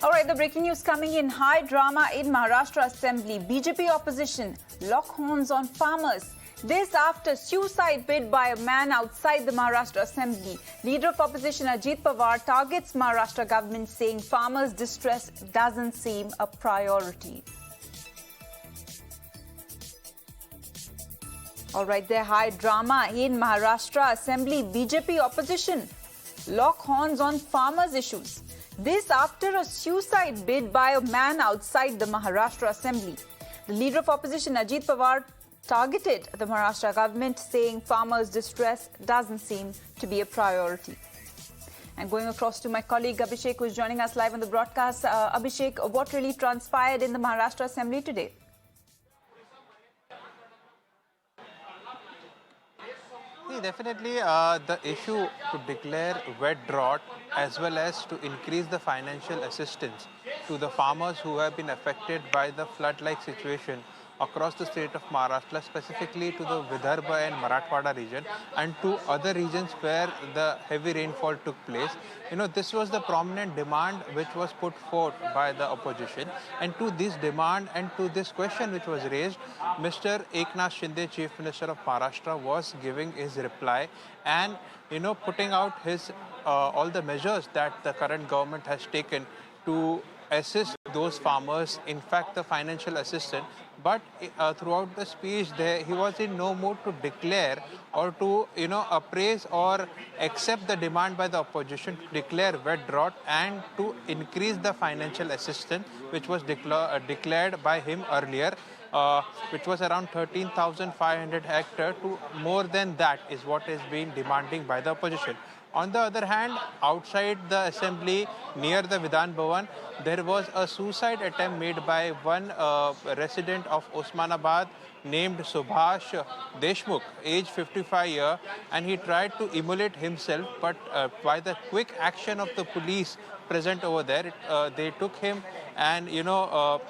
All right, the breaking news coming in. High drama in Maharashtra Assembly. BJP opposition lock horns on farmers. This after suicide bid by a man outside the Maharashtra Assembly. Leader of opposition Ajit Pawar targets Maharashtra government, saying farmers' distress doesn't seem a priority. All right, there high drama in Maharashtra Assembly. BJP opposition lock horns on farmers' issues. This after a suicide bid by a man outside the Maharashtra Assembly. The leader of opposition Ajit Pawar targeted the Maharashtra government, saying farmers' distress doesn't seem to be a priority. And going across to my colleague Abhishek, who is joining us live on the broadcast. Abhishek, what really transpired in the Maharashtra Assembly today? Definitely, the issue to declare wet drought as well as to increase the financial assistance to the farmers who have been affected by the flood-like situation across the state of Maharashtra, specifically to the Vidarbha and Marathwada region and to other regions where the heavy rainfall took place. This was the prominent demand which was put forth by the opposition. And to this demand and to this question which was raised, Mr. Eknath Shinde, Chief Minister of Maharashtra, was giving his reply and, putting out his all the measures that the current government has taken to assist those farmers, in fact the financial assistance. But throughout the speech he was in no mood to declare or to appraise or accept the demand by the opposition to declare wet drought and to increase the financial assistance which was declared by him earlier, which was around 13,500 hectares to more than that is what is being demanding by the opposition. On the other hand, outside the assembly, near the Vidhan Bhavan, there was a suicide attempt made by one resident of Osmanabad named Subhash Deshmukh, age 55 years, and he tried to immolate himself, but by the quick action of the police present over there, they took him and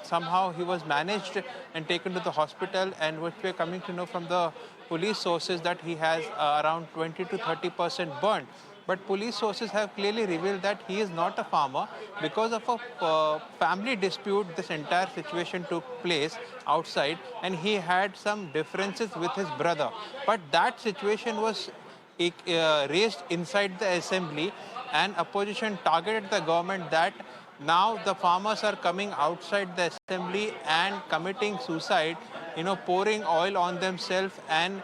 somehow he was managed and taken to the hospital, and what we are coming to know from the police sources that he has around 20 to 30% burnt. But police sources have clearly revealed that he is not a farmer. Because of a family dispute, this entire situation took place outside and he had some differences with his brother. But that situation was raised inside the assembly, and opposition targeted the government that now the farmers are coming outside the assembly and committing suicide, pouring oil on themselves and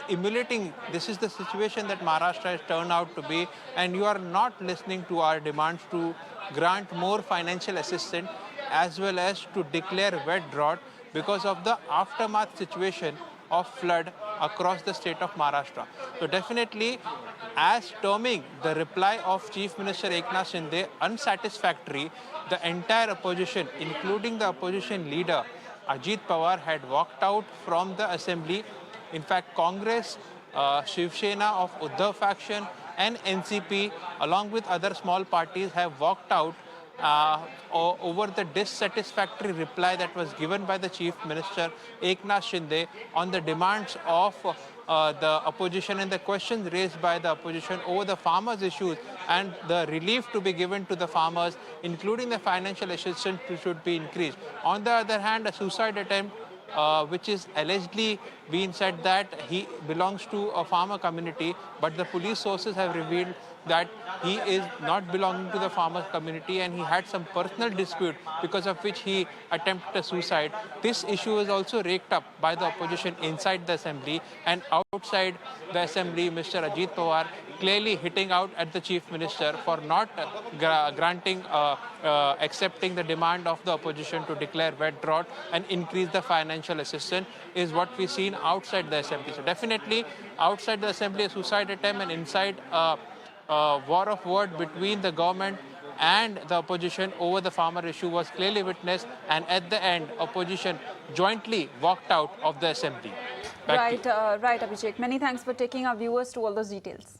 immolating. This is the situation that Maharashtra has turned out to be, and you are not listening to our demands to grant more financial assistance as well as to declare wet drought because of the aftermath situation of flood across the state of Maharashtra. So definitely, as terming the reply of Chief Minister Eknath Shinde unsatisfactory, the entire opposition, including the opposition leader Ajit Pawar, had walked out from the assembly. In fact, Congress, Shiv Sena of Uddhav faction and NCP, along with other small parties, have walked out over the dissatisfactory reply that was given by the Chief Minister Eknath Shinde on the demands of the opposition and the questions raised by the opposition over the farmers' issues and the relief to be given to the farmers, including the financial assistance should be increased. On the other hand, a suicide attempt which is allegedly being said that he belongs to a farmer community, but the police sources have revealed that he is not belonging to the farmer community and he had some personal dispute because of which he attempted a suicide. This issue is also raked up by the opposition inside the assembly, and outside the assembly, Mr. Ajit Pawar clearly hitting out at the Chief Minister for not accepting the demand of the opposition to declare wet drought and increase the financial assistance is what we've seen outside the assembly. So definitely outside the assembly, a suicide attempt, and inside war of word between the government and the opposition over the farmer issue was clearly witnessed, and at the end, opposition jointly walked out of the assembly. Right, Abhishek. Many thanks for taking our viewers to all those details.